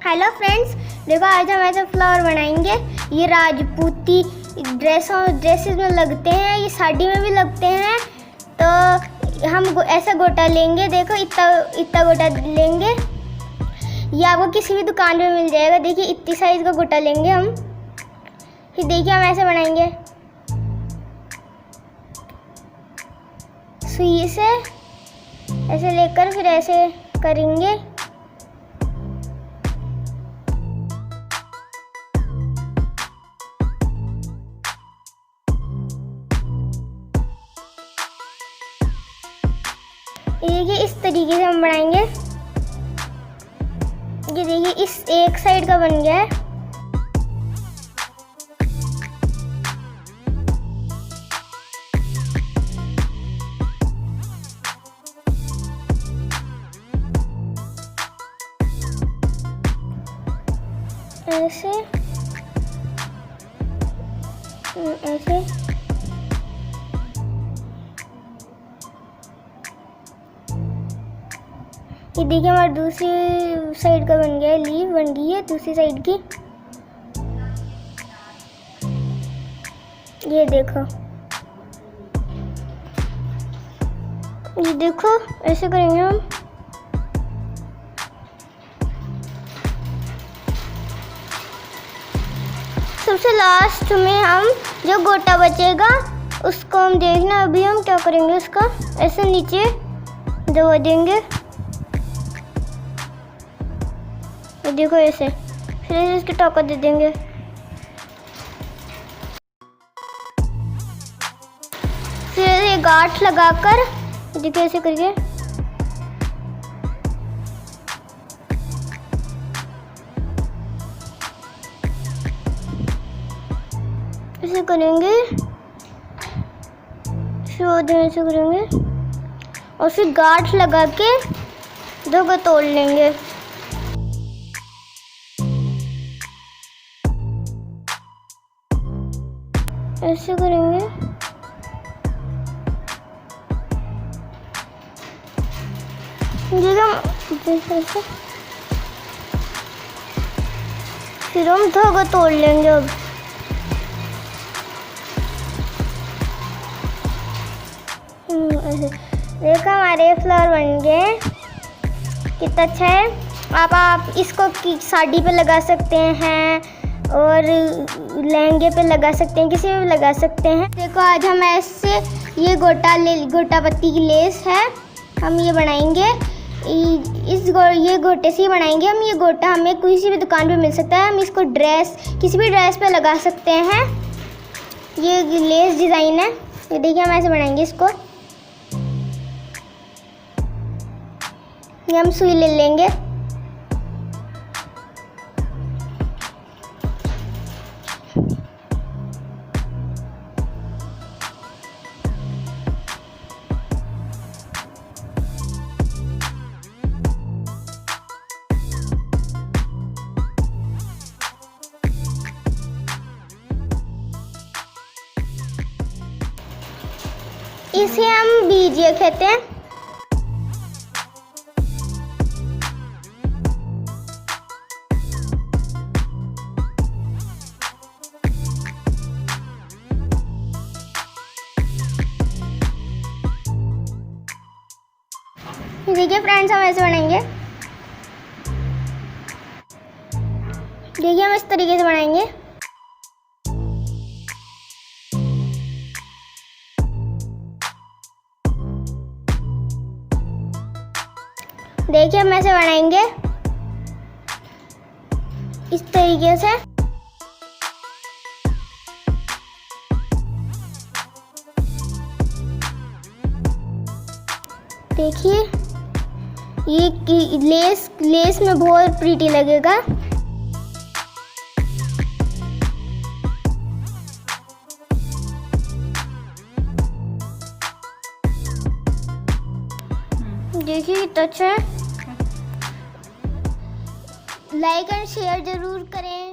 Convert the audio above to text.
Hello friends, देखो आज हम ऐसे फ्लावर बनाएंगे। ये राजपूती ड्रेसेस में लगते हैं, ये साड़ी में भी लगते हैं। तो हम ऐसा गोटा लेंगे, देखो इतना गोटा लेंगे। ये आपको किसी भी दुकान में मिल जाएगा। देखिए इतनी साइज़ का गोटा लेंगे हम। फिर देखिए हम ऐसे बनाएंगे, सुई से ऐसे लेकर फिर ऐसे करेंगे। ये देखिए इस तरीके से हम बनाएंगे। ये देखिए इस एक साइड का बन गया है। ऐसे ऐसे ये देखिए हमारी दूसरी साइड का बन गया है, लीव बन गई है दूसरी साइड की। ये देखो, ये देखो ऐसे करेंगे हम। सबसे लास्ट में हम जो गोटा बचेगा उसको हम देखना, अभी हम क्या करेंगे, उसका ऐसे नीचे दबा देंगे। देखो ऐसे, फिर इसकी टोका दे देंगे। फिर ये गांठ लगाकर देखिए ऐसे करके ऐसे करेंगे, फिर ऐसे करेंगे और फिर गांठ लगा के धागा तोड़ लेंगे। ऐसे करेंगे, ऐसे फिर हम धागा तोड़ लेंगे। अब देखो हमारे फ्लावर बन गए, कितना अच्छा है। आप इसको साड़ी पे लगा सकते हैं और लहंगे पे लगा सकते हैं, किसी में भी लगा सकते हैं। देखो आज हम ऐसे ये गोटा पत्ती की लेस है, हम ये बनाएंगे। ये गोटे से ही बनाएंगे हम। ये गोटा हमें किसी भी दुकान पे मिल सकता है। हम इसको किसी भी ड्रेस पे लगा सकते हैं। ये लेस डिज़ाइन है। ये देखिए हम ऐसे बनाएंगे इसको। ये हम सुई ले लेंगे, इसे हम बीजिए कहते हैं। देखिए फ्रेंड्स हम ऐसे बनाएंगे। देखिए हम इस तरीके से बनाएंगे। देखिए हम ऐसे बनाएंगे इस तरीके से। देखिए ये लेस में बहुत प्रीटी लगेगा। देखिए कितना अच्छा है। लाइक एंड शेयर जरूर करें।